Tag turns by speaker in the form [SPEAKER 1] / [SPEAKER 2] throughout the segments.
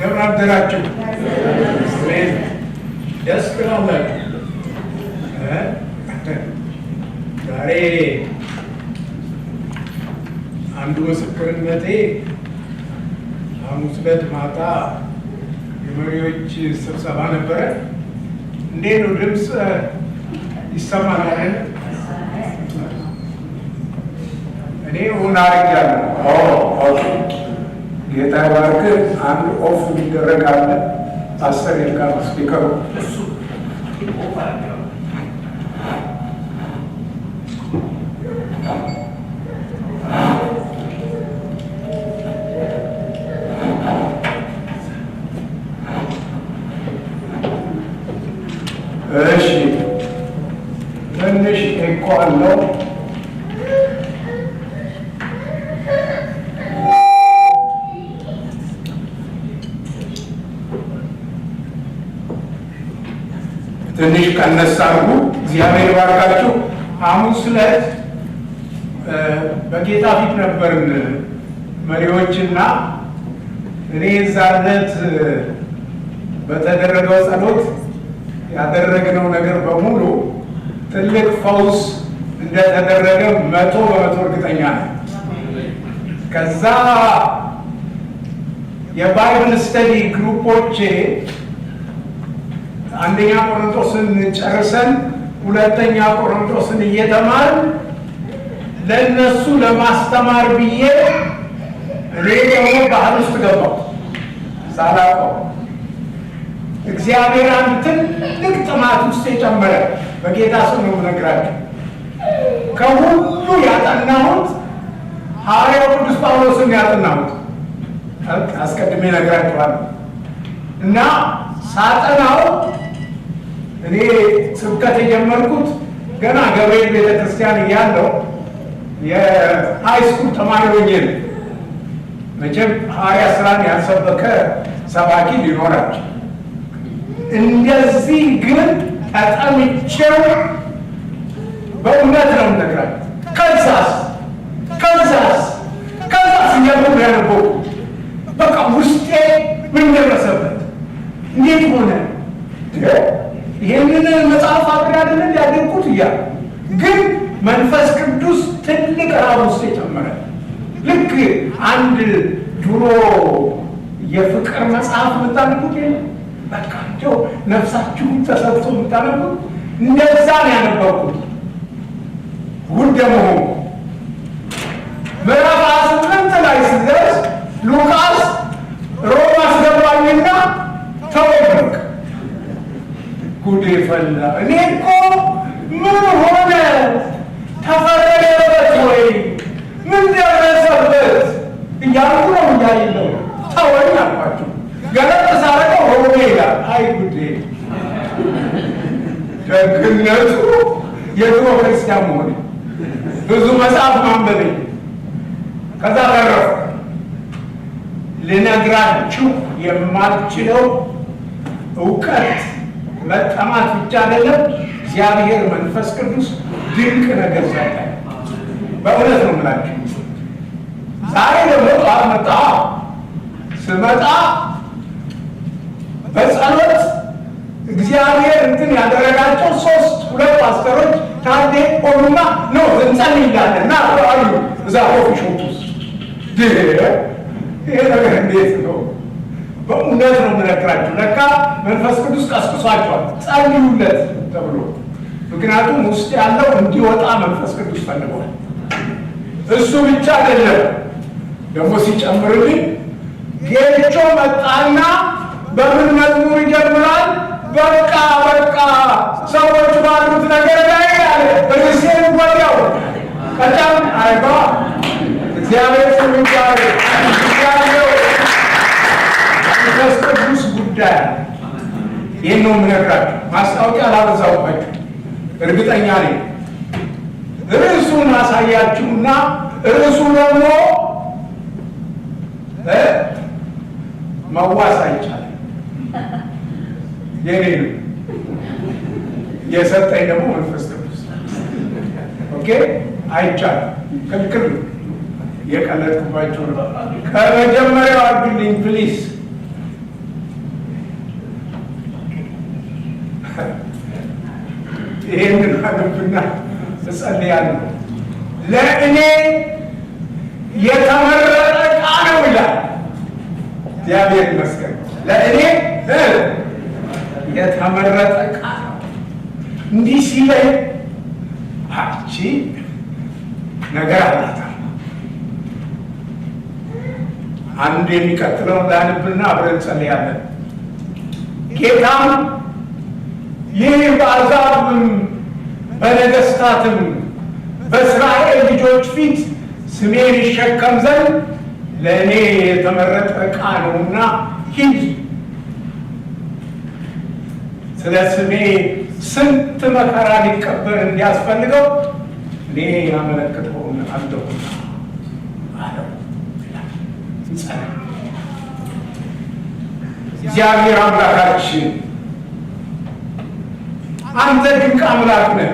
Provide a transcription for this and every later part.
[SPEAKER 1] እንደምን አደራችሁ? ደስ ብሎናል። ዛሬ አንዱ ምስክርነቴ ሐሙስ ዕለት ማታ የመሪዎች ስብሰባ ነበረ። እንዴት ነው ድምፅ ይሰማናል? እኔ ሆን አድርጊያለሁ። ጌታ ባርክ። አንድ ኦፍ የሚደረግ አለ አስር የልቃል ስፒከሩ እሱ እሺ ትንሽ ኤኮ አለው። ትንሽ ቀነስ አድርጉ። እግዚአብሔር ባርካችሁ። ሐሙስ ዕለት በጌታ ፊት ነበርን መሪዎችና እኔ የዛ ዕለት በተደረገው ጸሎት ያደረግነው ነገር በሙሉ ትልቅ ፈውስ እንደተደረገ 100% እርግጠኛ ነው። ከዛ የባይብል ስተዲ ግሩፖቼ አንደኛ ቆሮንቶስን ጨርሰን ሁለተኛ ቆሮንቶስን እየተማር ለነሱ ለማስተማር ብዬ እኔ ደግሞ ባህል ውስጥ ገባሁ ሳላውቀው። እግዚአብሔር አንድ ትልቅ ጥማት ውስጥ የጨመረ በጌታ ስም ነው የምነግራችሁ። ከሁሉ ያጠናሁት ሐዋርያው ቅዱስ ጳውሎስን ያጠናሁት አስቀድሜ እነግራችኋለሁ። እና ሳጠናው እኔ ስብከት የጀመርኩት ገና ገብርኤል ቤተክርስቲያን እያለሁ የሃይ ስኩል ተማሪ ሆኜ ነው። መቼም ሐዋርያ ስራን ያልሰበከ ሰባኪ ሊኖራቸው እንደዚህ ግን ተጠምቼው በእውነት ነው የምነግራችሁ። ከዛስ እያልኩ ያነበው በቃ ውስጤ ምን ደረሰበት? እንዴት ሆነ? ይህንን መጽሐፍ አቅዳለን ያደርኩት እያለ ግን መንፈስ ቅዱስ ትልቅ ራብ ውስጥ የጨመረ ልክ አንድ ድሮ የፍቅር መጽሐፍ የምታነቡት በቃ እንደው ነፍሳችሁን ተሰጥቶ የምታነቡት እንደዛ ነው ያነበብኩት። ውድ መሆኑ ምዕራፍ 18 ላይ ስደርስ ሉቃስ ሮም አስገባኝና ተወበቅ ጉዴ ፈላ። እኔ እኮ ምን ሆነ ተፈረደበት ወይ ምን ደረሰበት እያልኩ ነው እያየለው ተወኝ አልኳቸው። ገለጥ ሳረገው ሮሜ ይላል። አይ ጉዴ! ደግነቱ የድሮ ክርስቲያን መሆን ብዙ መጽሐፍ ማንበቤ ከዛ ተረፈ። ልነግራችሁ የማልችለው እውቀት መጠማት ብቻ አይደለም፣ እግዚአብሔር መንፈስ ቅዱስ ድንቅ ነገር ሳይታይ በእውነት ነው የምላችሁ። ዛሬ ደግሞ ጠዋት መጣ ስመጣ በጸሎት እግዚአብሔር እንትን ያደረጋቸው ሁለት ፓስተሮች ታዴ ቆሙና ነው እንጸልያለን እና አሉ እዛ ኮፊ ሾፕ ውስጥ። ይሄ ነገር እንዴት ነው? በእውነት ነው የምነግራችሁ። ለካ መንፈስ ቅዱስ ቀስቅሷቸዋል ጸልዩለት ተብሎ። ምክንያቱም ውስጥ ያለው እንዲወጣ መንፈስ ቅዱስ ፈልጓል። እሱ ብቻ አይደለም ደግሞ ሲጨምርልኝ ጌቾ መጣና በምን መዝሙር ይጀምራል? በቃ ሰዎች ባሉት ነገር ላይ ያለ ርዕሴን ወዲያው ቀጫም አይባ እግዚአብሔር ስም ይባረክ። መንፈስ ቅዱስ ጉዳይ ይህን ነው የምነግራችሁ። ማስታወቂያ አላበዛሁባችሁ፣ እርግጠኛ ነኝ። ርዕሱን አሳያችሁና ርዕሱ ደግሞ መዋስ አይቻልም። የኔ ነው የሰጠኝ ደግሞ መንፈስ ቅዱስ። ኦኬ አይቻልም፣ ክልክል የቀለድኩባቸው ነው። ከመጀመሪያው አድርግልኝ ፕሊዝ። ይሄንን አነብና እጸልያለሁ። ለእኔ የተመረጠ ዕቃ ነው ይላል። እግዚአብሔር ይመስገን። ለእኔ የተመረጠ ዕቃ ነው። እንዲህ ሲለኝ አቺ ነገር አላታ አንድ የሚቀጥለውን ላንብና አብረን እንጸልያለን። ጌታም ይህ በአሕዛብም በነገሥታትም በእስራኤል ልጆች ፊት ስሜን ይሸከም ዘንድ ለእኔ የተመረጠ ዕቃ ነውና ሂድ፣ ስለ ስሜ ስንት መከራ ሊቀበል እንዲያስፈልገው እኔ ያመለክተውን አለሁና አለው። እግዚአብሔር አምላካችን አንተ ድንቅ አምላክ ነህ።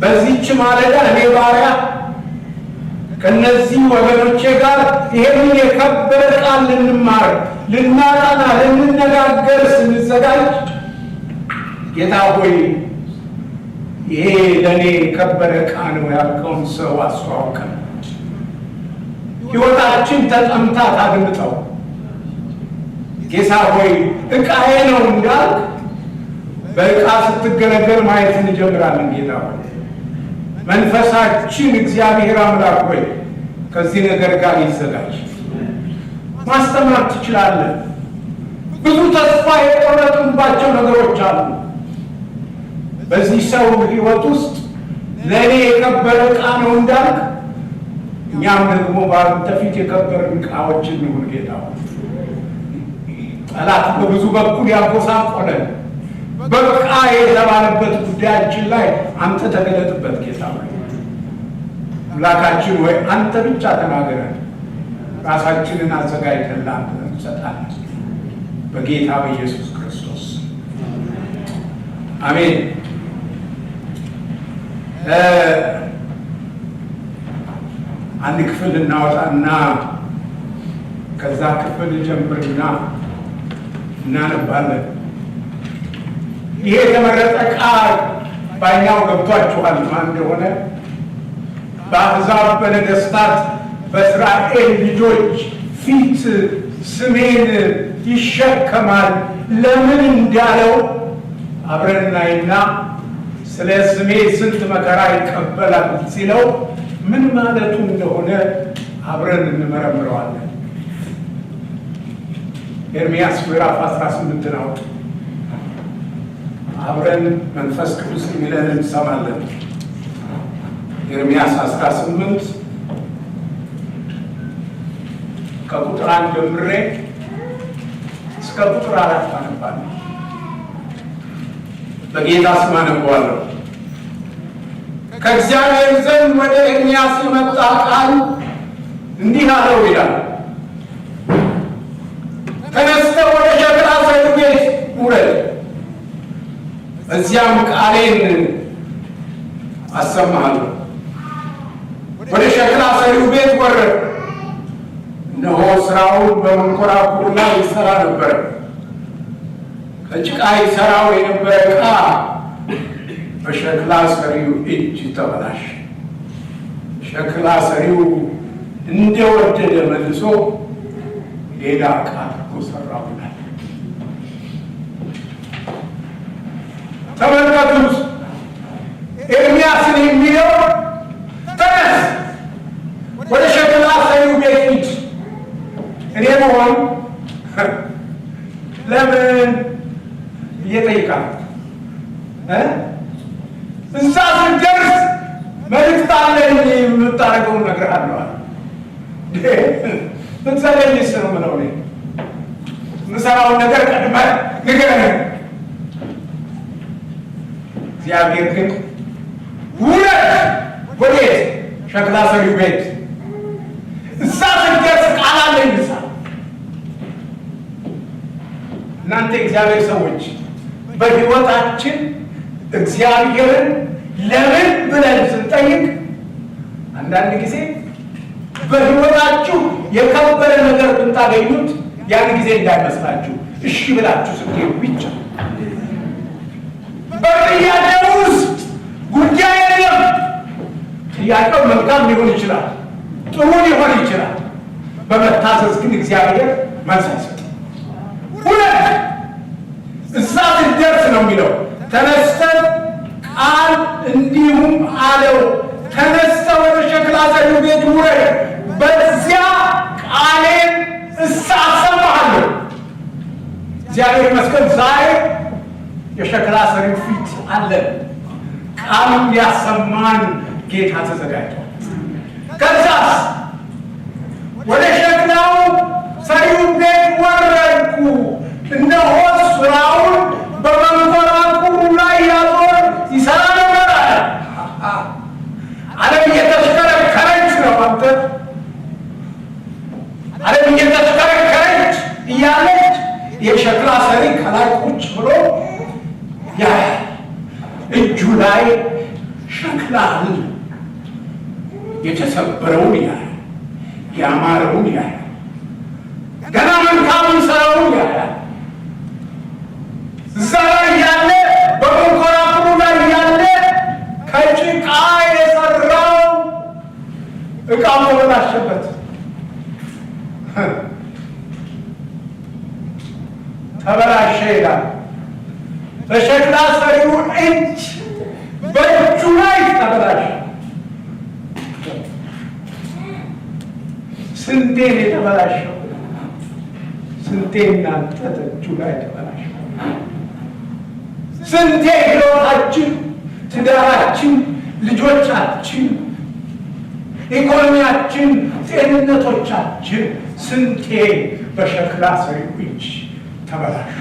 [SPEAKER 1] በዚህች ማለዳ እኔ ባሪያ ከነዚህ ወገኖቼ ጋር ይሄንን የከበረ ቃል ልንማር፣ ልናጠና፣ ልንነጋገር ስንዘጋጅ ጌታ ሆይ ይሄ ለእኔ የከበረ ዕቃ ነው ያልከውን ሰው አስተዋውቀን። ሕይወታችን ተጠምታ ታድምጠው። ጌታ ሆይ ዕቃዬ ነው እንዳልክ በዕቃ ስትገለገል ማየት እንጀምራለን። ጌታ ሆይ መንፈሳችን እግዚአብሔር አምላክ ሆይ ከዚህ ነገር ጋር ይዘጋጅ። ማስተማር ትችላለህ። ብዙ ተስፋ የቆረጥንባቸው ነገሮች አሉ። በዚህ ሰው ሕይወት ውስጥ ለእኔ የከበረ ዕቃ ነው እንዳልክ እኛም ደግሞ በአንተ ፊት የከበርን ዕቃዎች እንሁን። ጌታ ጠላት በብዙ በኩል ያጎሳቆለን በቃ የተባለበት ጉዳያችን ላይ አንተ ተገለጥበት። ጌታ አምላካችን ወይ አንተ ብቻ ተናገረን። ራሳችንን አዘጋጅተን ለአንተ እንሰጣለን። በጌታ በኢየሱስ ክርስቶስ አሜን። አንድ ክፍል እናወጣና ከዛ ክፍል ጀምርና እናነባለን። ይሄ የተመረጠ ቃል ባይኛው ገብቷችኋል ማን እንደሆነ? በአሕዛብ በነገሥታት በእስራኤል ልጆች ፊት ስሜን ይሸከማል ለምን እንዳለው አብረን እናይና ስለ ስሜ ስንት መከራ ይቀበላል ሲለው ምን ማለቱ እንደሆነ አብረን እንመረምረዋለን። ኤርምያስ ምዕራፍ 18 ነው። አብረን መንፈስ ቅዱስ የሚለን እንሰማለን። ኤርምያስ 18 ከቁጥር 1 ጀምሬ እስከ ቁጥር 4 አነባለሁ። በጌታ ስም አነበዋለሁ። ከእግዚአብሔር ዘንድ ወደ ኤርምያስ የመጣ ቃል እንዲህ አለው ይላል። ተነስተህ ወደ ሸክላ ሰሪ ቤት ውረድ፣ እዚያም ቃሌን አሰማሃለሁ። ወደ ሸክላ ሰሪው ቤት ወረድ። እነሆ ስራውን በመንኮራኩር ላይ ይሰራ ነበር። ከጭቃ ይሰራው የነበረ ዕቃ በሸክላ ሰሪው እጅ ተበላሽ። ሸክላ ሰሪው እንደወደደ መልሶ ሌላ ዕቃ አድርጎ ሰራውናል። ተመልከቱት። ኤርምያስን የሚለው ተነስ ወደ ሸክላ ሰሪው ቤት ሂድ። እኔ መሆን ለምን እየጠይቃል እዛ ስንደርስ መልእክት አለኝ የምታደርገውን ነገር አለዋል። ብትዘለኝስ ነው ምለው እኔ የምሰራውን ነገር ቀድመህ ንገረኝ። እግዚአብሔር ግን ውረድ። ወዴት? ሸክላ ሰሪው ቤት። እዛ ስንደርስ ቃል አለኝ። እዛ እናንተ እግዚአብሔር ሰዎች በሕይወታችን እግዚአብሔርን ለምን ብለን ስንጠይቅ አንዳንድ ጊዜ በሕይወታችሁ የከበረ ነገር ብታገኙት ያን ጊዜ እንዳይመስላችሁ እሺ ብላችሁ ስትሄዱ ብቻ ጥያቄው መልካም ሊሆን ይችላል፣ ጥሩ ሊሆን ይችላል። በመታዘዝ ግን እግዚአብሔር መልስ አይሰጥም። ሁለት እዛ ስትደርስ ነው የሚለው ተነስተህ ቃል እንዲሁም አለው ተነስተህ ወደ ሸክላ ሰሪው ቤት ውረድ፣ በዚያ ቃሌን አሰማሃለሁ። እግዚአብሔር ይመስገን ዛሬ የሸክላ ሰሪው ፊት አለን። ቃሉን ሊያሰማን ጌታ ተዘጋጅቷል። ከዛስ ወደ ሸክላው ሰሪው ቤት ወረድኩ፣ እነሆ ሥራውን በመንኮራኩሩ ላይ ያዞር ይሠራ ነበር አለ። ዓለም እየተሽከረከረች ነው። አንተ ዓለም እየተሽከረከረች እያለች የሸክላ ሰሪ ከላይ ቁጭ ብሎ ያያል። እጁ ላይ ሸክላ አለ። የተሰበረውን ያያል፣ ያማረውን ያያል፣ ገና መልካሙን ሥራውን ያያል። እዛ ላይ ያለ በመንኮራኩሩ ላይ ያለ ከጭቃ የሰራው ዕቃው ተበላሸበት። ተበላሸ ይላል። በሸክላ ሰሪው እጅ በእጁ ላይ ተበላሸ። ስንቴን የተበላሸው ስንቴ እናንተ እጁ ላይ ተበላሸ። ስንቴ ሕይወታችን፣ ትዳራችን፣ ልጆቻችን፣ ኢኮኖሚያችን፣ ጤንነቶቻችን ስንቴ በሸክላ ሰሪው እጅ ተበላሹ።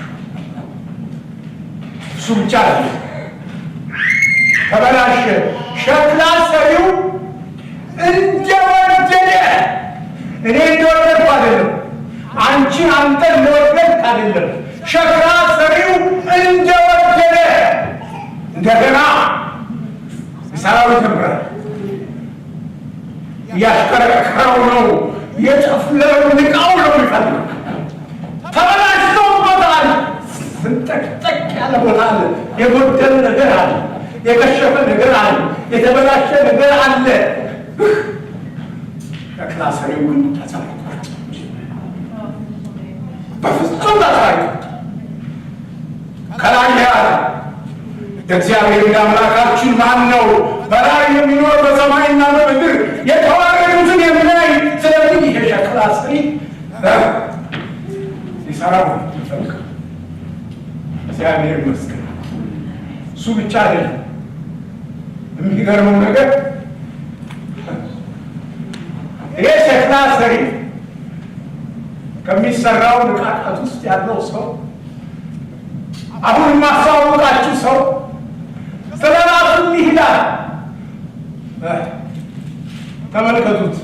[SPEAKER 1] እሱ ብቻ ተበላሸ። ሸክላ ሰሪው እንደወደደ እኔ እንደወደድኩ አይደለም፣ አንቺ አንተ እንደወደድክ አይደለም። ሸክላ ሰሪው እንደወደደ እንደገና ይሠራው ጀመረ። እያሽከረከረው ነው፣ የጨፍለረው ንቃው ነው የሚፈልግ። ተበላሽቶበታል። ስንጠቅጠቅ ያለ ቦታ አለ፣ የጎደለ ነገር አለ፣ የከሸፈ ነገር አለ፣ የተበላሸ ነገር አለ። ሸክላ ሰሪው ግን ተጸምቋል። በፍጹም ተጸምቋል። ከላይ ያለ የእግዚአብሔር አምላካችን ማን ነው? በላይ የሚኖር በሰማይና በምድር የተዋረዱትን የሚያይ። ስለዚህ ይሄ ሸክላ ሰሪ ሲሰራው ይፈልግ። እግዚአብሔር ይመስገን። እሱ ብቻ አይደለም። የሚገርመው ነገር ይሄ ሸክላ ሰሪ ከሚሰራው ንቃቃት ውስጥ ያለው ሰው አሁን የማስተዋወቃችሁ ሰው ስለ ራሱ ይላል። ተመልከቱት።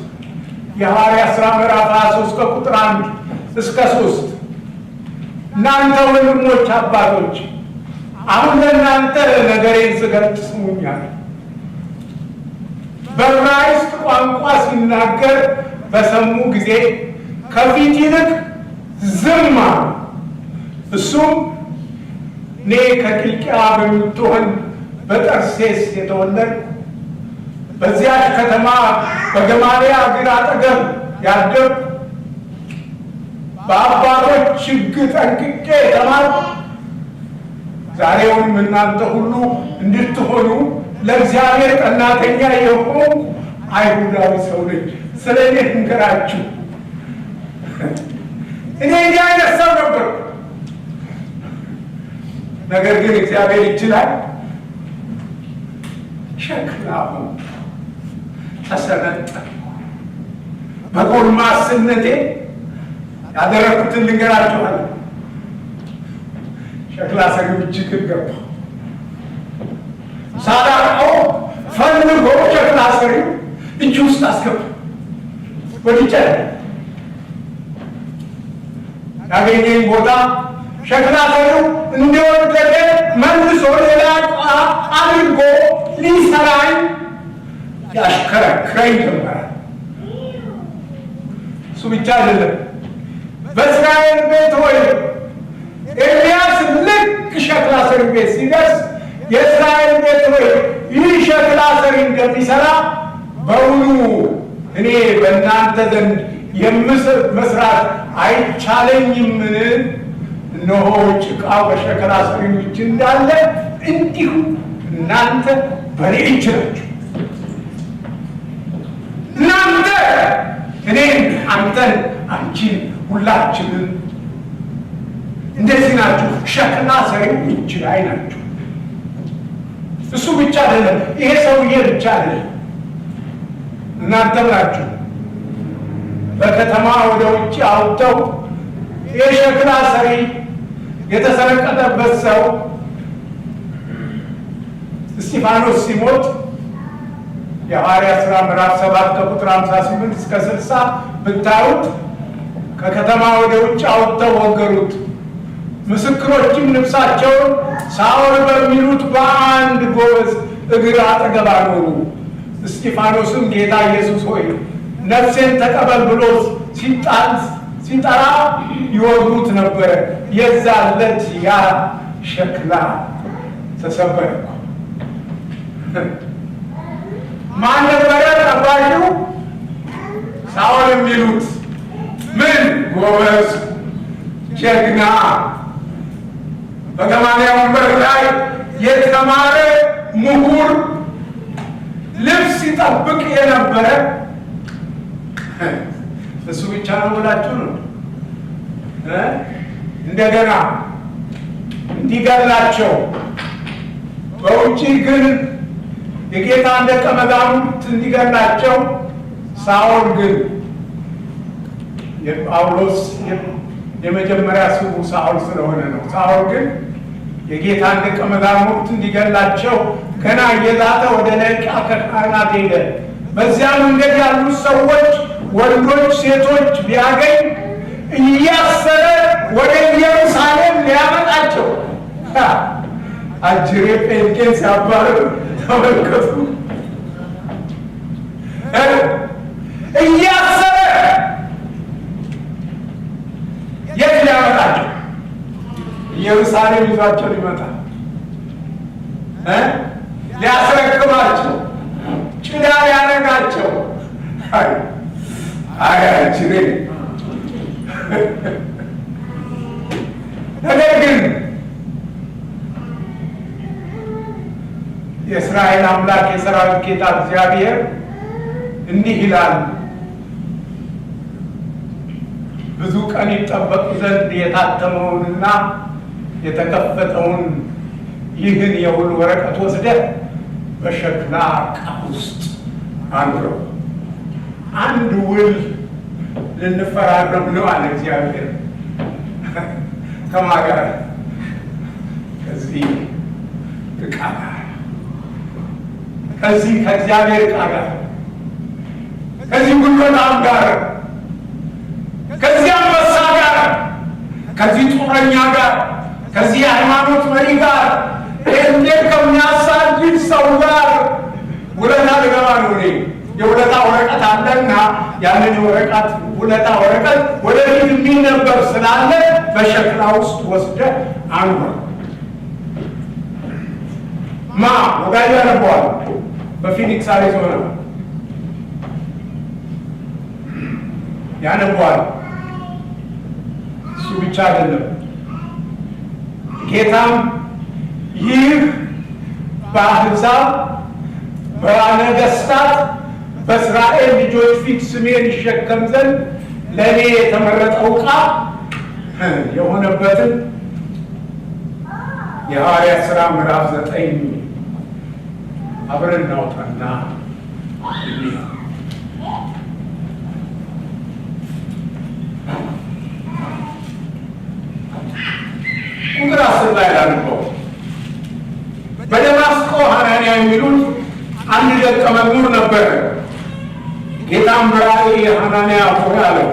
[SPEAKER 1] የሐዋርያት ሥራ ምዕራፍ 23 ከቁጥር 1 እስከ 3 እናንተ ወንድሞች አባቶች፣ አሁን ለእናንተ ነገሬን ስገልጥ ስሙኛል። በዕብራይስጥ ቋንቋ ሲናገር በሰሙ ጊዜ ከፊት ይልቅ ዝም አሉ። እሱም እኔ ከኪልቅያ በምትሆን በጠርሴስ የተወለድኩ በዚያች ከተማ በገማልያል እግር አጠገብ ያደግኩ በአባቶች ሕግ ጠንቅቄ የተማርኩ ዛሬውንም እናንተ ሁሉ እንድትሆኑ ለእግዚአብሔር ቀናተኛ የሆንኩ አይሁዳዊ ሰው ነኝ። ስለ እኔ እንገራችሁ። እኔ እንዲህ አይነት ሰው ነበር። ነገር ግን እግዚአብሔር ይችላል። ሸክላው ተሰነጠቀ። በጎልማስነቴ ያደረኩትን ልንገራችኋለሁ። ሸክላ ሰሪው እጅግ ገባ። ሳላውቀው ፈልጎ ሸክላ ሰሪው እጅ ውስጥ አስገባ። ወዲቻ ያገኘኝ ቦታ ሸክላ ሰሪው እንደወደደ መልሶ ሌላ አድርጎ ሊሰራኝ ያሽከረክረኝ ጀመረ። እሱ ብቻ አይደለም። በእስራኤል ቤት ሆይ ኤልያስ ልክ ሸክላ ሰሪ ቤት ሲደርስ የእስራኤል ቤት ሆይ ይህ ሸክላ ሰሪ እንደሚሰራ በውኑ እኔ በእናንተ ዘንድ መስራት አይቻለኝምን? እነሆ ጭቃው በሸክላ ሰሪዎች እንዳለ እንዲሁ እናንተ በእኔ እጅ ናችሁ። እናንተ እኔን፣ አንተን፣ አንቺን፣ ሁላችንን እንደዚህ ናችሁ። ሸክላ ሰሪው እጅ ላይ ናችሁ። እሱ ብቻ አይደለም፣ ይሄ ሰውዬ ብቻ አይደለም፣ እናንተም ናችሁ። በከተማ ወደ ውጭ አውጥተው የሸክላ ሰሪ የተሰነቀጠበት ሰው እስጢፋኖስ ሲሞት የሐዋርያት ሥራ ምዕራፍ 7 ከቁጥር 58 እስከ 60 ብታዩት ከከተማ ወደ ውጭ አውጥተው ወገሩት። ምስክሮችም ልብሳቸውን ሳውል በሚሉት በአንድ ጎበዝ እግር አጠገብ አኖሩ። እስጢፋኖስም ጌታ ኢየሱስ ሆይ ነፍሴን ተቀበል ብሎ ሲጠራ ይወግሩት ነበረ። የዛን ዕለት ያ ሸክላ ተሰበረ። ማን ነበረ ጠባቂው? ሳውል የሚሉት ምን ጎበዝ ጀግና፣ በገማልያል ወንበር ላይ የተማረ ምሁር፣ ልብስ ሲጠብቅ የነበረ እሱ ብቻ ነው ብላችሁ ነው? እንደገና እንዲገላቸው በውጭ ግን የጌታን ደቀ መዛሙርት እንዲገላቸው፣ ሳውል ግን የጳውሎስ የመጀመሪያ ስሙ ሳውል ስለሆነ ነው። ሳውል ግን የጌታን ደቀ መዛሙርት እንዲገላቸው ገና እየዛተ ወደ ቂልቅያ ካህናት ሄደ። በዚያ መንገድ ያሉት ሰዎች ወንዶች፣ ሴቶች ቢያገኝ እያሰረ ወደ ኢየሩሳሌም ሊያመጣቸው አጅሬ ጴንጤን ሲያባርር ተመልከቱ። እያሰረ የት ሊያመጣቸው? ኢየሩሳሌም ይዟቸው ሊመጣ ሊያስረክባቸው፣ ጭዳ ሊያደርጋቸው። አያችሬ ነገር ግን የእስራኤል አምላክ የሰራዊት ጌታ እግዚአብሔር እንዲህ ይላል፣ ብዙ ቀን ይጠበቅ ዘንድ የታተመውንና የተከፈተውን ይህን የውል ወረቀት ወስደህ በሸክላ ዕቃ ውስጥ አኑረው። አንድ ውል ልንፈራረም ነው አለ እግዚአብሔር። ከማን ጋር? ከዚህ ዕቃ ጋር፣ ከዚህ ከእግዚአብሔር ዕቃ ጋር፣ ከዚህ ጉልበታም ጋር፣ ከዚህ አንበሳ ጋር፣ ከዚህ ጦረኛ ጋር፣ ከዚህ የሃይማኖት መሪ ጋር፣ እንዴት ከሚያሳድድ ሰው ጋር ውለታ ልገባ ነው እኔ። የውለታ ወረቀት አለና ያንን የወረቀት ውለታ ወረቀት ወደፊት የሚነበብ ስላለ በሸክላ ውስጥ ወስደህ አኑረው። ወዳጅ ያነበዋል። በፊኒክስ አሪዞና ያነበዋል። እሱ ብቻ አይደለም፣ ጌታም ይህ በአሕዛብ በነገሥታት በእስራኤል ልጆች ፊት ስሜን ይሸከም ዘንድ ለእኔ የተመረጠው ዕቃ የሆነበትን የሐዋርያት ሥራ ምዕራፍ 9 አብረን እናውጣና ቁጥር 10 ላይ ላንበው። በደማስቆ ሐናንያ የሚሉት አንድ ደቀ መዝሙር ነበረ። ጌታም በራእይ ሐናንያ ሆይ አለው።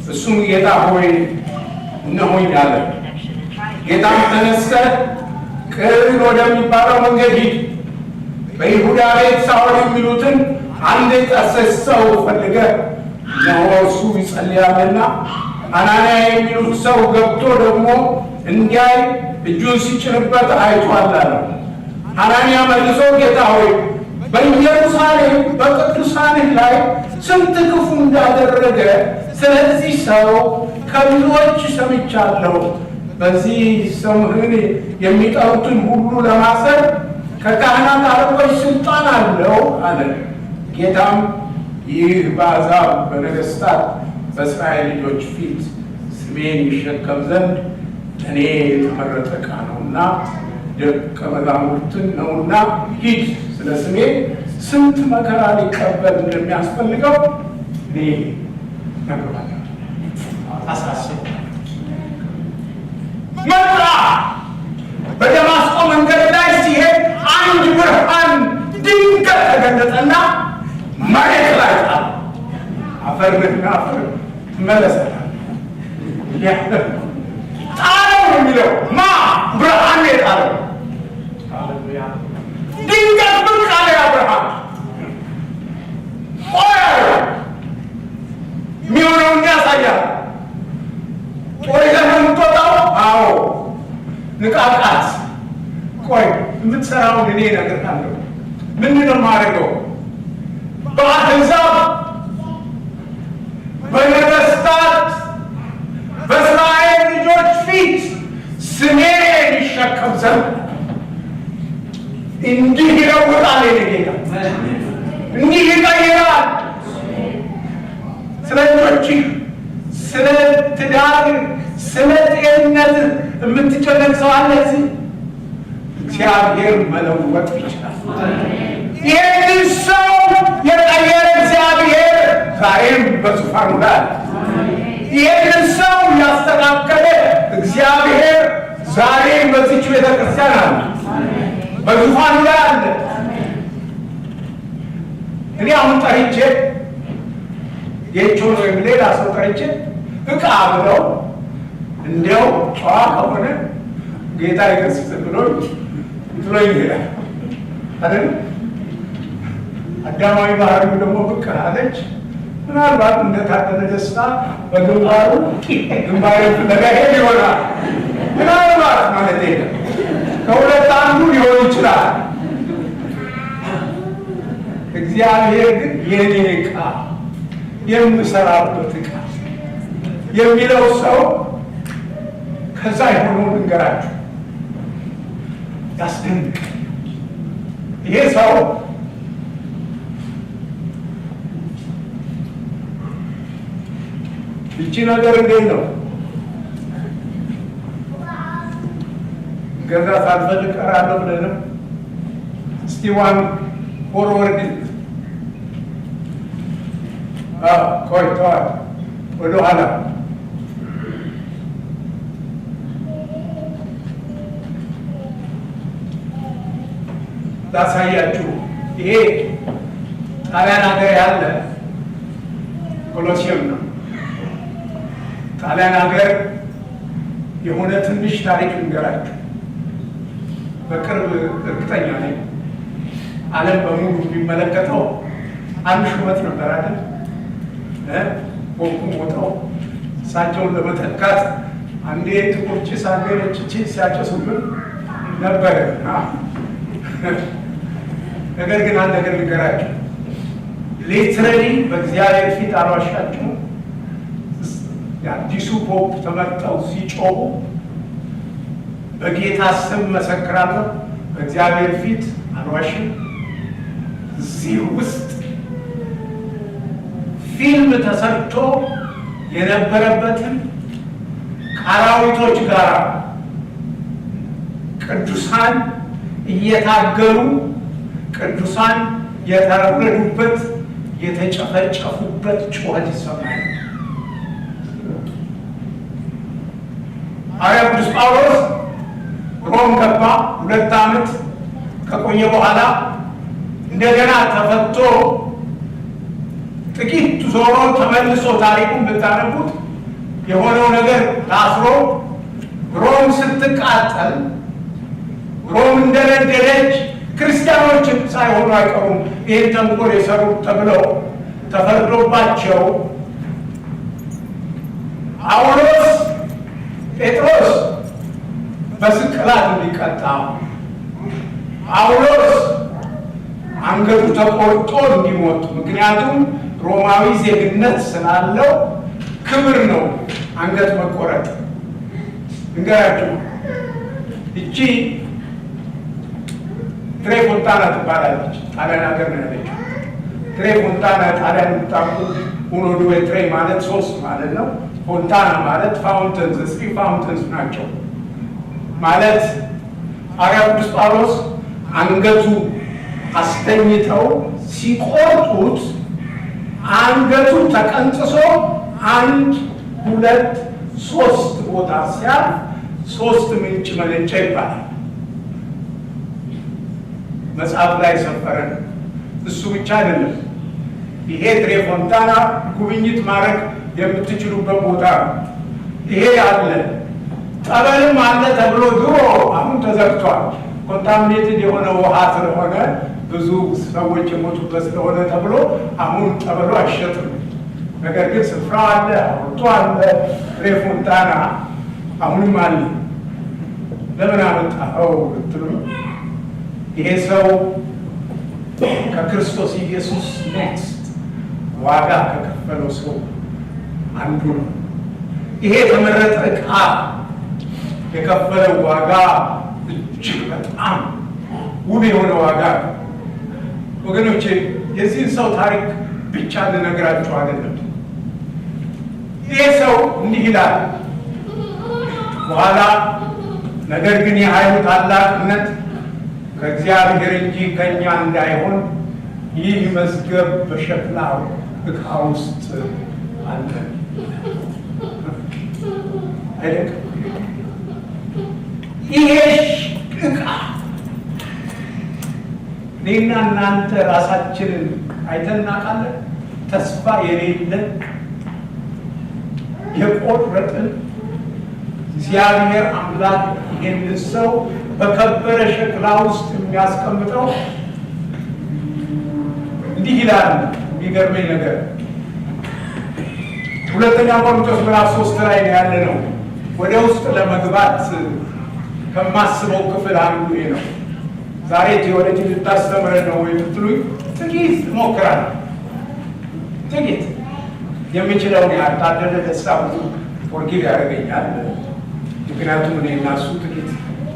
[SPEAKER 1] እሱም ጌታ ሆይ እነሆኝ አለ። ጌታም ተነስተህ ቅርብ ወደሚባለው መንገድ ሂድ፣ በይሁዳ ቤት ሳውል የሚሉትን አንድ ጠርሴስ ሰው ፈልገህ እነሆ እሱ ይጸልያልና ሐናንያ የሚሉት ሰው ገብቶ ደግሞ እንዲያይ እጁን ሲጭንበት አይቷል አለው። ሐናንያ መልሶ ጌታ ሆይ በኢየሩሳሌም በቅዱሳንህ ላይ ስንት ክፉ እንዳደረገ ስለዚህ ሰው ከብዙዎች ሰምቻለሁ። በዚህ ስምህን የሚጠሩትን ሁሉ ለማሰር ከካህናት አለቆች ስልጣን አለው አለ። ጌታም ይህ በአሕዛብ በነገሥታት በእስራኤል ልጆች ፊት ስሜን ይሸከም ዘንድ እኔ የተመረጠ ዕቃ ነውና ደቀ መዛሙርትን ነውና ሂድ፣ ስለ ስሜ ስንት መከራ ሊቀበል እንደሚያስፈልገው እኔ ነግሬዋለሁ። አሳስብ መጣ። በደማስቆ መንገድ ላይ ሲሄድ አንድ ብርሃን ድንገት ተገለጠና መሬት ላይ ጣለ። አፈርና አፈር መለሰታል። ጣለው የሚለው ማ ብርሃን የጣለው ድንገት ብቅ አለ። ያ ብርሃን የሚሆነውን ያሳያል። ቆይ ለምትወጣው አዎ ንቃቃት። ቆይ የምትሰራውን እኔ እነግርሃለሁ። ምንድን ነው የማደርገው? በአሕዛብ በነገሥታት በእስራኤል ልጆች ፊት ስሜን ይሸከም ዘንድ እንዲህ ይለውጣል። ጌታ እንዲህ ይቀይራል። ስለ ልጆችህ፣ ስለ ትዳር፣ ስለ ጤንነት የምትጨነቅ ሰው አለ እዚህ? እግዚአብሔር መለወጥ ይችላል። ይህን ሰው የቀየረ እግዚአብሔር ዛሬም በዙፋኑ ላይ አለ። ይህን ሰው ያስተካከለ እግዚአብሔር ዛሬም በዚች ቤተክርስቲያን አለ፣ በዙፋኑ ላይ አለ። እኔ አሁን ጠርቼ ጌቾን ወይም ሌላ ሰው ጠርቼ ዕቃ ብለው እንዲያው ጨዋ ከሆነ ጌታ ይገስጽ ብሎ ይሄዳል አይደል? አዳማዊ ባህሪው ደግሞ ብቅ አለች። ምናልባት እንደታደለ ደስታ በግንባሩ ግንባሩ ፍለጋ ሄድ ይሆናል። ምናልባት ማለት ከሁለት አንዱ ሊሆን ይችላል። እግዚአብሔር ግን የኔ ዕቃ የምሰራበት ዕቃ የሚለው ሰው ከዛ የሆነው ልንገራችሁ፣ ያስደንቅ። ይሄ ሰው ይቺ ነገር እንዴት ነው ገዛ ሳልፈልግ ቀራለሁ ብለንም እስቲ ዋን ፎርወርድ ቆይ ተዋል ወደ ኋላ ላሳያችሁ። ይሄ ጣሊያን ሀገር ያለ ኮሎሲየም ነው። ጣሊያን ሀገር የሆነ ትንሽ ታሪክ ልንገራችሁ። በቅርብ እርግጠኛ ነኝ ዓለም በሙሉ የሚመለከተው አንድ ሹመት ነበር አይደል? ቦምቡን ወጣው እሳቸውን ለመተካት አንዴ ጥቁር ጭስ አንዴ ነጭ ጭስ ሲያጨሱብን ነበር። ነገር ግን አንድ ነገር ልንገራችሁ፣ ሊትራሊ በእግዚአብሔር ፊት አልዋሻችሁም። የአዲሱ ፖፕ ተመርጠው ሲጮሁ በጌታ ስም መሰክራለሁ፣ በእግዚአብሔር ፊት አልዋሽም። እዚህ ውስጥ ፊልም ተሰርቶ የነበረበትን ከአራዊቶች ጋር ቅዱሳን እየታገሉ ቅዱሳን የተረገዱበት የተጨፈጨፉበት ጩኸት ይሰማል። ሐዋርያው ቅዱስ ጳውሎስ ሮም ገባ። 2 ዓመት ከቆየ በኋላ እንደገና ተፈቶ ጥቂት ዞሮ ተመልሶ ታሪኩን ብታነቡት የሆነው ነገር ታስሮ ሮም ስትቃጠል ሮም እንደነደደች ክርስቲያኖችን ሳይሆኑ አይቀሩም ይህን ተንኮል የሰሩት ተብለው ተፈርዶባቸው ጳውሎስ ጴጥሮስ በስቅላት እንዲቀጣ ጳውሎስ አንገቱ ተቆርጦ እንዲሞት። ምክንያቱም ሮማዊ ዜግነት ስላለው ክብር ነው አንገት መቆረጥ። እንገራችሁ እቺ ትሬ ፎንታና ትባላለች። ጣሊያን ሀገር ነው ያለችው። ትሬ ፎንታና ጣሊያን የምታውቁ ኡኖ ዱዌ ትሬ ማለት 3 ማለት ነው። ፎንታና ማለት ፋውንተንስ፣ 3 ፋውንተንስ ናቸው ማለት ሐዋርያው ቅዱስ ጳውሎስ አንገቱ አስተኝተው ሲቆርጡት አንገቱ ተቀንጥሶ 1 2 3 ቦታ ሲያልፍ 3 ምንጭ መነጨ ይባላል። መጽሐፍ ላይ ሰፈረ። እሱ ብቻ አይደለም። ይሄ ትሬ ፎንታና ጉብኝት ማድረግ የምትችሉበት ቦታ ነው። ይሄ አለ። ጠበልም አለ ተብሎ ድሮ፣ አሁን ተዘግቷል። ኮንታሚኔትድ የሆነ ውሃ ስለሆነ ብዙ ሰዎች የሞቱበት ስለሆነ ተብሎ አሁን ጠበሉ አይሸጥም። ነገር ግን ስፍራ አለ፣ አውቶ አለ። ትሬ ፎንታና አሁንም አለ። ለምን አመጣኸው ብትሉ ይሄ ሰው ከክርስቶስ ኢየሱስ ኔክስት ዋጋ ከከፈለው ሰው አንዱ ነው። ይሄ የተመረጠ ዕቃ የከፈለው ዋጋ እጅግ በጣም ውብ የሆነ ዋጋ ነው። ወገኖቼ የዚህን ሰው ታሪክ ብቻ ልነግራችሁ አይደለም። ይሄ ሰው እንዲህ ይላል በኋላ ነገር ግን የኃይሉ ታላቅነት ከእግዚአብሔር እንጂ ከእኛ እንዳይሆን ይህ መዝገብ በሸክላ ዕቃ ውስጥ አለ። አይደለም ይሄ ዕቃ እኔና እናንተ ራሳችንን አይተን እናውቃለን። ተስፋ የሌለን የቆረጥን እግዚአብሔር አምላክ ይህንን ሰው በከበረ ሸክላ ውስጥ የሚያስቀምጠው እንዲህ ይላል። የሚገርመኝ ነገር ሁለተኛ ቆሮንቶስ ምዕራፍ 3 ላይ ያለ ነው። ወደ ውስጥ ለመግባት ከማስበው ክፍል አንዱ ይሄ ነው። ዛሬ ቴዎሎጂ ልታስተምረን ነው የምትሉኝ ጥቂት እሞክራለሁ። ጥቂት የምችለውን ያህል ታደለ ደስታ ብዙ ፎርጊቭ ያደርገኛል። ምክንያቱም እኔ እና እሱ ጥቂት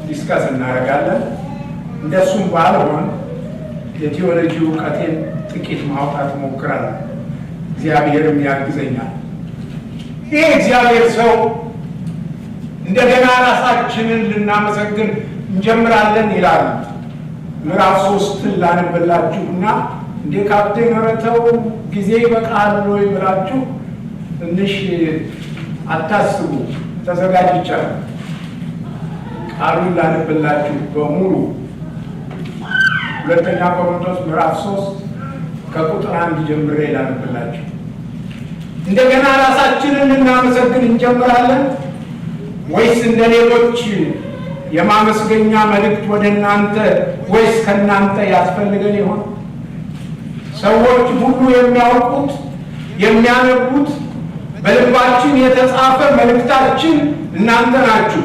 [SPEAKER 1] ዲስካስ እናደርጋለን። እንደሱም ባልሆን የቴዎሎጂ እውቀቴን ጥቂት ማውጣት እሞክራለሁ። እግዚአብሔርም ያግዘኛል። ይህ እግዚአብሔር ሰው እንደገና ራሳችንን ልናመሰግን እንጀምራለን ይላል። ምዕራፍ 3 ላንብላችሁና እንደ ካፕቴን ረተው ጊዜ ይበቃል ወይ ብላችሁ ትንሽ አታስቡ። ተዘጋጅቻለሁ። ቃሉን ላንብላችሁ በሙሉ። ሁለተኛ ቆሮንቶስ ምዕራፍ 3 ከቁጥር 1 ጀምሬ ላንብላችሁ። እንደገና ራሳችንን ልናመሰግን እንጀምራለን ወይስ እንደ ሌሎች የማመስገኛ መልእክት ወደ እናንተ ወይስ ከእናንተ ያስፈልገን ይሆን? ሰዎች ሁሉ የሚያውቁት የሚያነቡት በልባችን የተጻፈ መልእክታችን እናንተ ናችሁ።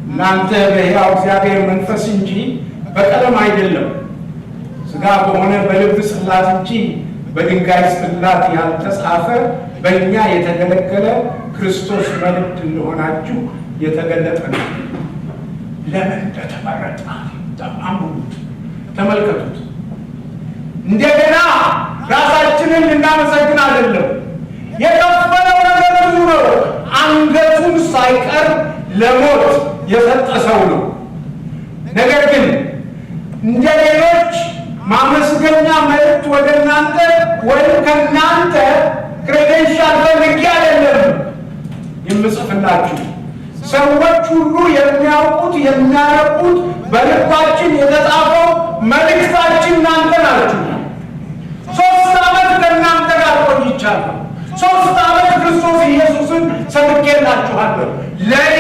[SPEAKER 1] እናንተ በሕያው እግዚአብሔር መንፈስ እንጂ በቀለም አይደለም፣ ሥጋ በሆነ በልብ ጽላት እንጂ በድንጋይ ጽላት ያልተጻፈ በእኛ የተገለገለ ክርስቶስ መልእክት እንደሆናችሁ የተገለጠ ነው። ለምን እንደተመረጠ አንብቡት፣ ተመልከቱት። እንደገና ራሳችንን ልናመሰግን አይደለም። የከፈለው ነገር ብዙ ነው። አንገቱን ሳይቀር ለሞት የሰጠ ሰው ነው። ነገር ግን እንደ ሌሎች ማመስገኛ መልእክት ወደ እናንተ ወይም ከእናንተ ክሬደንሻል ፈልጌ አይደለም የምጽፍላችሁ። ሰዎች ሁሉ የሚያውቁት የሚያነቡት በልባችን የተጻፈው መልእክታችን እናንተ ናችሁ። 3 ዓመት ከእናንተ ጋር ቆይቻለሁ። 3 ዓመት ክርስቶስ ኢየሱስን ሰብኬላችኋለሁ። ለእኔ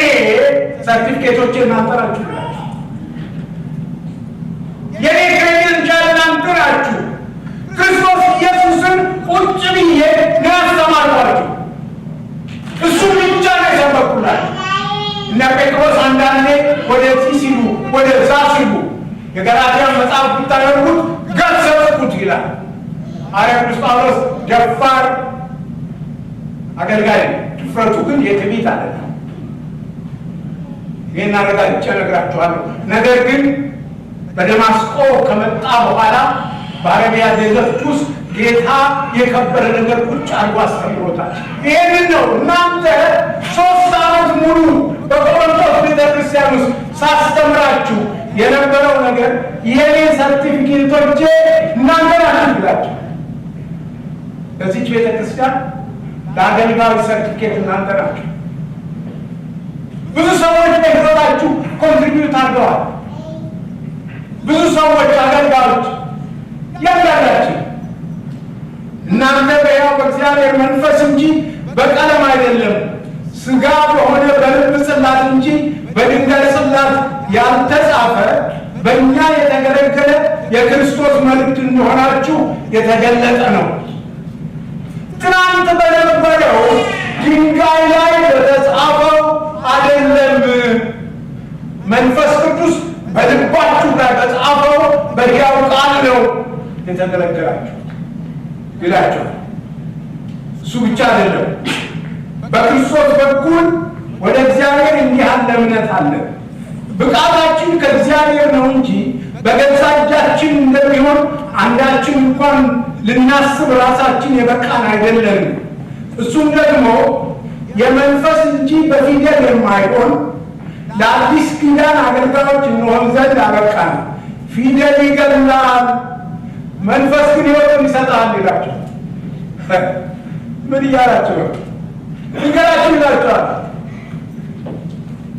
[SPEAKER 1] ሰርቲፊኬቶች እናንተ ናችሁ። የኔ ክሬደንሻል እናንተ ናችሁ። ክርስቶስ ኢየሱስን ቁጭ ብዬ ነው ያስተማርኳችሁ። እሱ ብቻ ነው የሰበኩላችሁ። እነ ጴጥሮስ አንዳንዴ ወደዚህ ሲሉ ወደዛ ሲሉ የገላትያን መጽሐፍ ብታነቡት ገጽ ይላል። ሐዋርያው ቅዱስ ጳውሎስ ደፋር አገልጋይ፣ ድፍረቱ ግን የትዕቢት አይደለም። ይህን አረጋግጬ እነግራችኋለሁ። ነገር ግን በደማስቆ ከመጣ በኋላ በአረቢያ ዴዘርት ውስጥ ጌታ የከበረ ነገር ቁጭ አድርጎ አስተምሮታል። ይህንን ነው እናንተ 3 ዓመት ሙሉ በቆሮንቶስ ቤተክርስቲያን ውስጥ ሳስተምራችሁ የነበረው ነገር የኔ ሰርቲፊኬቶቼ እናንተ ናችሁ ብላችሁ በዚች ቤተክርስቲያን ለአገልጋዮች ሰርቲፊኬት እናንተ ናችሁ። ብዙ ሰዎች በሕይወታችሁ ኮንትሪቢዩት አድርገዋል። ብዙ ሰዎች አገልጋዮች ያላላችሁ እናንተ በያው በእግዚአብሔር መንፈስ እንጂ በቀለም አይደለም፣ ስጋ በሆነ በልብ ጽላት እንጂ በድንጋይ ጽላት ያልተጻፈ በእኛ የተገለገለ የክርስቶስ መልእክት እንደሆናችሁ የተገለጠ ነው። ትናንት በነበረው ድንጋይ ላይ በተጻፈው አይደለም፣ መንፈስ ቅዱስ በልባችሁ ላይ በተጻፈው በሕያው ቃል ነው የተገለገላችሁ ይላቸዋል። እሱ ብቻ አይደለም፣ በክርስቶስ በኩል ወደ እግዚአብሔር እንዲህ ያለ እምነት አለ። ብቃታችን ከእግዚአብሔር ነው እንጂ በገዛ እጃችን እንደሚሆን አንዳችን እንኳን ልናስብ ራሳችን የበቃን አይደለንም። እሱም ደግሞ የመንፈስ እንጂ በፊደል የማይሆን ለአዲስ ኪዳን አገልጋዮች እንሆን ዘንድ አበቃን። ፊደል ይገድላል፣ መንፈስ ግን ሕይወትን ይሰጣል ይላቸው። ምን እያላቸው ነው? ይገላችሁ ይላቸዋል።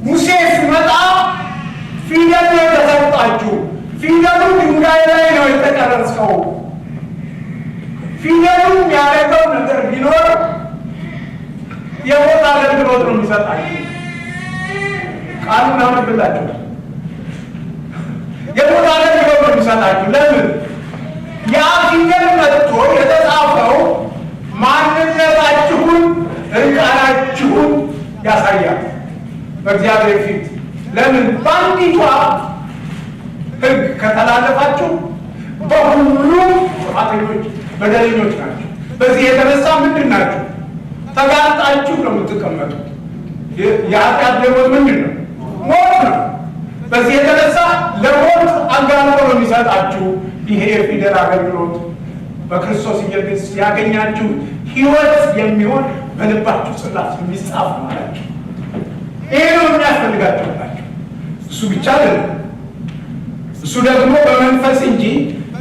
[SPEAKER 1] ሙሴ ሲመጣ ፊደል ነው የተሰጣችሁ። ፊደሉ ድንጋይ ላይ ነው የተቀረጸው። ፊደሉ ያደረገው ነገር ቢኖር የቦታ አገልግሎት ነው የሚሰጣችሁ። ቃሉን አምብላችሁ የቦታ አገልግሎት ነው የሚሰጣችሁ። ለምን? ያ ፊደል መጥቶ የተጻፈው ማንነታችሁን እርቃናችሁን ያሳያል በእግዚአብሔር ፊት። ለምን? በአንዲቷ ሕግ ከተላለፋችሁ በሁሉም ጥፋተኞች በደለኞች ናቸው። በዚህ የተነሳ ምንድን ናችሁ? ተጋልጣችሁ ነው የምትቀመጡት። የኃጢአት ደሞዝ ምንድን ነው? ሞት ነው። በዚህ የተነሳ ለሞት አጋልጦ ነው የሚሰጣችሁ። ይሄ የፊደል አገልግሎት በክርስቶስ ኢየሱስ ያገኛችሁ ሕይወት የሚሆን በልባችሁ ጽላት የሚጻፍ ማለት ነው። ይሄ ነው የሚያስፈልጋችሁ ናቸው። እሱ ብቻ አይደለም። እሱ ደግሞ በመንፈስ እንጂ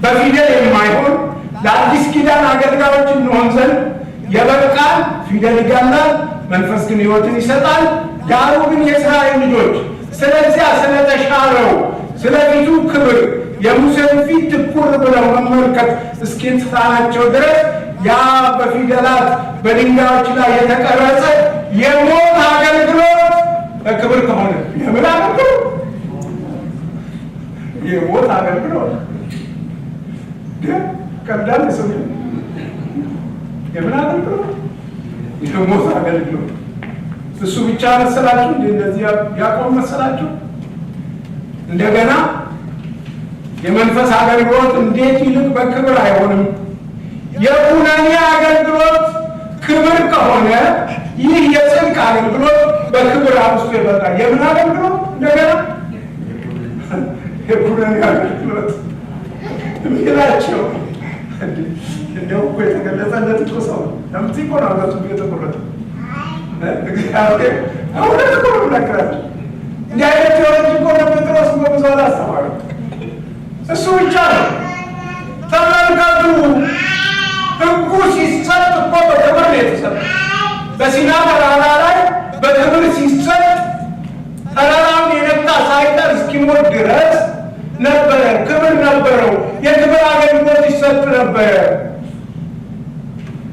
[SPEAKER 1] በፊደል የማይሆን ለአዲስ ኪዳን አገልጋዮች እንሆን ዘንድ የበቃን። ፊደል ይገድላል፣ መንፈስ ግን ሕይወትን ይሰጣል። ዳሩ ግን የእስራኤል ልጆች ስለዚያ ስለተሻረው ስለፊቱ ክብር የሙሴን ፊት ትኩር ብለው መመልከት እስኪሳናቸው ድረስ ያ በፊደላት በድንጋዮች ላይ የተቀረጸ የሞት አገልግሎት በክብር ከሆነ የምን አገልግሎት? የሞት አገልግሎት ቀዳል ሰው የምን አገልግሎት? የሞት አገልግሎት። እሱ ብቻ መሰላችሁ? እንደዚህ ያቆም መሰላችሁ? እንደገና የመንፈስ አገልግሎት እንዴት ይልቅ በክብር አይሆንም? የኩነኔ አገልግሎት ክብር ከሆነ ይህ የጽድቅ አገልግሎት በክብር አብስቶ ይበቃል። የምን አገልግሎት? እንደገና የኩነኔ አገልግሎት የሚላቸው እንደው እኮ የተገለጸለት እኮ ሰው ለምት እኮ ነው አገቱ የተቆረጠ እግዚአብሔር አሁን እኮ ነው ምናገራቸው። እንዲህ አይነት ቴዎሎጂ እኮ ነው ጴጥሮስ እኮ ብዙ አላስተማረም። እሱ ብቻ ነው። ተመልከቱ፣ ሕጉ ሲሰጥ እኮ በክብር ነው የተሰጠ። በሲና ተራራ ላይ በክብር ሲሰጥ ተራራውን የነካ ሳይቀር እስኪሞት ድረስ ነበረ። ክብር ነበረው። የክብር አገልግሎት ይሰጥ ነበረ።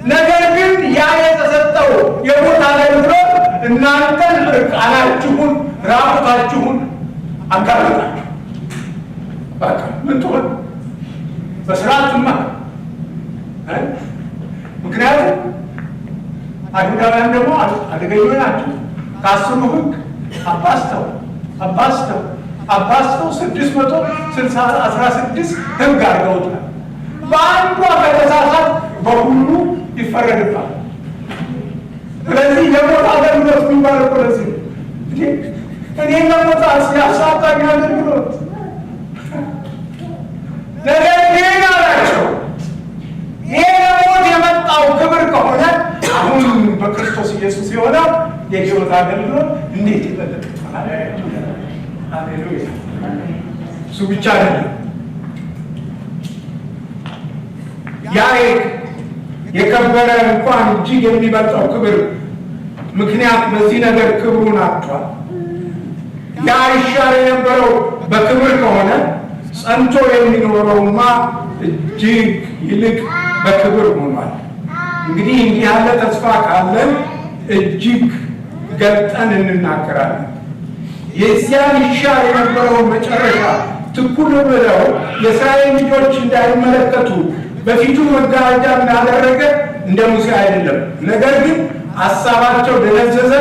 [SPEAKER 1] ነገር ግን ያ የተሰጠው የሞት አገልግሎት እናንተን እርቃናችሁን ራቁታችሁን አጋለጣችሁ። በቃ ምን ትሆን? በስርዓትማ ምክንያቱም አይሁዳውያን ደግሞ አደገኞች ናቸው። ከአስሩ ሕግ አባስተው 616 ሕግ አድርገውታል። በአንዷ ከተሳሳት በሁሉ ይፈረድባል። ስለዚህ የሞት አገልግሎት የሚባል እኮ ለዚህ እኔ ለሞት ያሳጣኝ አገልግሎት ነገር ግን አላቸው ይሄ ለሞት የመጣው ክብር ከሆነ አሁን በክርስቶስ ኢየሱስ የሆነው የሕይወት አገልግሎት እንዴት ይበልጥ! ሃሌሉያ! እሱ ብቻ አይደለም። ያ የከበረ እንኳን እጅግ የሚበልጠው ክብር ምክንያት በዚህ ነገር ክብሩን አጥቷል። ያ ይሻር የነበረው በክብር ከሆነ ጸንቶ የሚኖረውማ እጅግ ይልቅ በክብር ሆኗል። እንግዲህ እንዲህ ያለ ተስፋ ካለን እጅግ ገልጠን እንናገራለን። የዚያን ይሻር የነበረውን መጨረሻ ትኩር ብለው የእስራኤል ልጆች እንዳይመለከቱ በፊቱ መጋረጃ እንዳደረገ እንደ ሙሴ አይደለም። ነገር ግን ሀሳባቸው ደነዘዘ።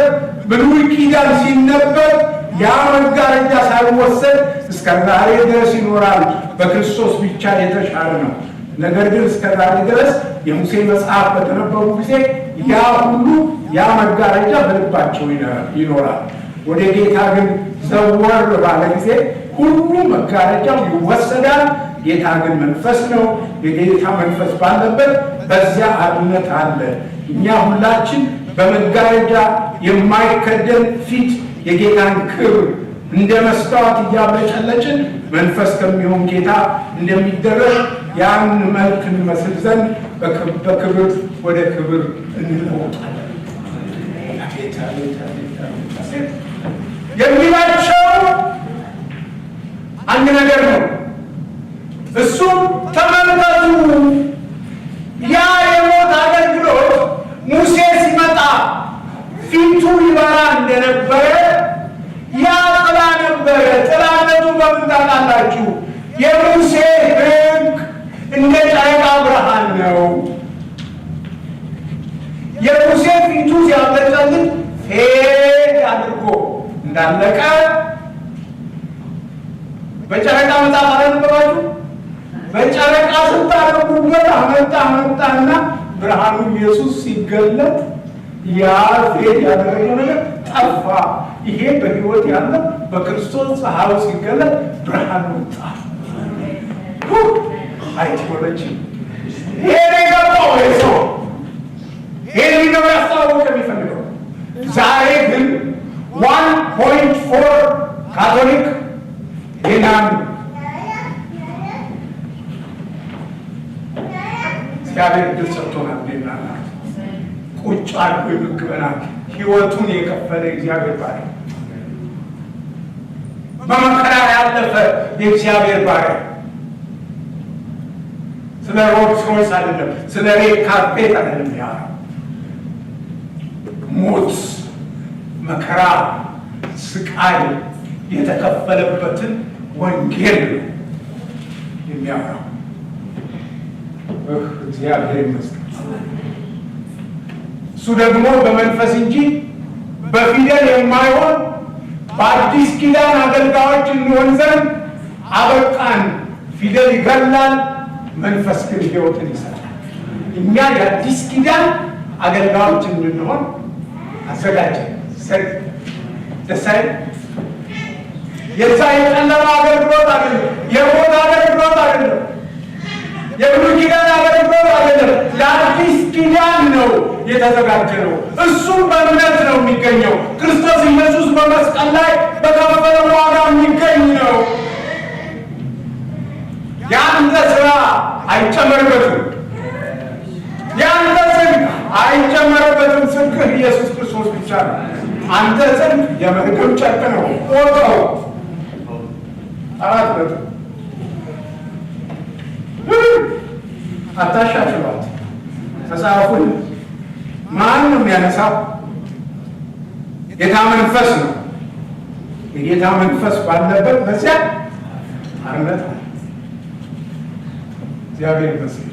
[SPEAKER 1] ብሉይ ኪዳን ሲነበብ ያ መጋረጃ ሳይወሰድ እስከ ዛሬ ድረስ ይኖራል። በክርስቶስ ብቻ የተሻለ ነው። ነገር ግን እስከ ዛሬ ድረስ የሙሴ መጽሐፍ በተነበቡ ጊዜ ያ ሁሉ ያ መጋረጃ በልባቸው ይኖራል። ወደ ጌታ ግን ዘወር ባለ ጊዜ ሁሉ መጋረጃው ይወሰዳል። ጌታ ግን መንፈስ ነው። የጌታ መንፈስ ባለበት በዚያ አብነት አለ። እኛ ሁላችን በመጋረጃ የማይከደን ፊት የጌታን ክብር እንደ መስታወት እያብለጨለጭን መንፈስ ከሚሆን ጌታ እንደሚደረግ ያን መልክ እንመስል ዘንድ በክብር ወደ ክብር እንለወጣለን። የሚላቸው አንድ ነገር ነው። እሱም ተመልከቱ፣ ያ የሞት አገልግሎት ሙሴ ሲመጣ ፊቱ ይበራ እንደነበረ ያ ጥላ ነበረ። ጥላነቱ በምን ታውቃላችሁ? የሙሴ ሕግ እንደ ጨረቃ ብርሃን ነው። የሙሴ ፊቱ ሲያብለጨልጭ ፌድ አድርጎ እንዳለቀ በጨረቃ መጣ ማለት ነው። በጨረቃ ስታደርጉበት አመጣና ብርሃኑ ኢየሱስ ሲገለጥ ያ ፌድ ያደረገው ነገር ጠፋ። ይሄ በሕይወት ያለ በክርስቶስ ፀሐዩ ሲገለጥ ብርሃን ወጣ። አይቴዎሎጂ ይሄ ነው ሰው ይሄ ነው ያስታወቀ የሚፈልገው። ዛሬ ግን 1.4 ካቶሊክ ይናም እግዚአብሔር ድል ሰጥቶናል። ዴናና ቁጭ አድርጎ ይመግበናል። ሕይወቱን የከፈለ እግዚአብሔር ባሪያ፣ በመከራ ያለፈ የእግዚአብሔር ባሪያ። ስለ ሮልስ ሮይስ አይደለም፣ ስለ ሬድ ካርፔት አይደለም። ያ ሞት፣ መከራ፣ ስቃይ የተከፈለበትን ወንጌል የሚያወራው እግዚአብሔር ይመስገን። እሱ ደግሞ በመንፈስ እንጂ በፊደል የማይሆን በአዲስ ኪዳን አገልጋዮች እንሆን ዘንድ አበቃን። ፊደል ይገላል፣ መንፈስ ግን ሕይወትን ይሰጣል። እኛ የአዲስ ኪዳን አገልጋዮች እንድንሆን አዘጋጀን። ደሳይ የዛ የጨለማ አገልግሎት አይደለም፣ የሞት አገልግሎት አይደለም፣ የብሉይ ኪዳን አገልግሎት አይደለም። ለአዲስ ኪዳን ነው የተዘጋጀ ነው። እሱም በእምነት ነው የሚገኘው። ክርስቶስ ኢየሱስ በመስቀል ላይ በከፈለው ዋጋ የሚገኝ ነው። የአንተ ስራ አይጨመርበትም፣ የአንተ ጽድቅ አይጨመርበትም። ጽድቅህ ኢየሱስ ክርስቶስ ብቻ ነው። አንተ ጽድቅ የመርገም ጨርቅ ነው። ፎቶው አራት በት አታሻሽሏት። መጽሐፉን ማን ነው የሚያነሳው? ጌታ መንፈስ ነው። የጌታ መንፈስ ባለበት በዚያ አርነት እግዚአብሔር ይመስገን።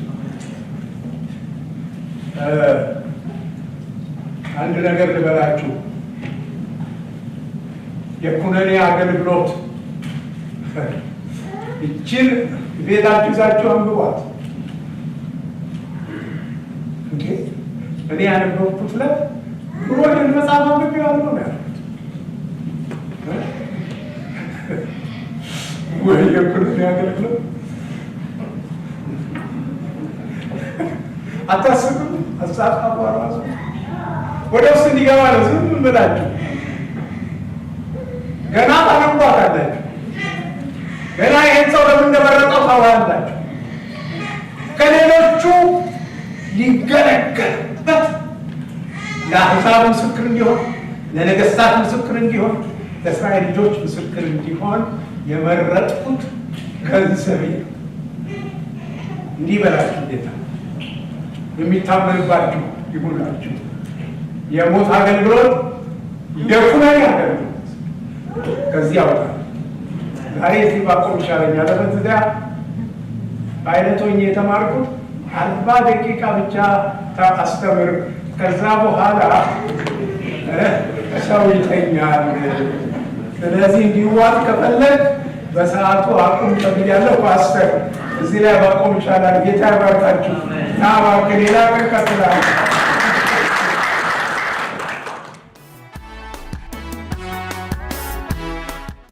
[SPEAKER 1] አንድ ነገር ልበላችሁ። የኩነኔ አገልግሎት እችን ቤታችሁ ይዛችሁ አንብቧት። እንዴ እኔ ያነበብኩት ላይ ሮድን መጽሐፍ አንብቤዋለሁ ነው ያልኩት። ወይ የኩርን ያገልግለው አታስቡም? አሳጣው ራሱ ወደ ውስጥ እንዲገባ ነው ዝም ብላችሁ ገና ታነባላችሁ። ገና ይሄን ሰው ለምን እንደመረጠው ታውቃላችሁ። ከሌሎቹ ሊገለገልበት ለአሕዛብ ምስክር እንዲሆን፣ ለነገሥታት ምስክር እንዲሆን፣ ለእስራኤል ልጆች ምስክር እንዲሆን የመረጥኩት ገንዘቤ እንዲህ በላችሁ ጌታ የሚታመንባችሁ ይሁንላችሁ። የሞት አገልግሎት የኩነኔ አገልግሎት ከዚህ ያወጣል። ዛሬ እዚህ ባቆም ይሻለኛል። ለበዚያ በአይነቶኝ የተማርኩት 40 ደቂቃ ብቻ አስተምር፣ ከዛ በኋላ ሰው ይተኛል። ስለዚህ እንዲዋጥ ከፈለግ በሰዓቱ አቁም ተብያለሁ። ፓስተር እዚህ ላይ ባቆም ይሻላል። ጌታ ይባርካችሁ። ና እባክህ ሌላ ቀን ቀጥላለሁ።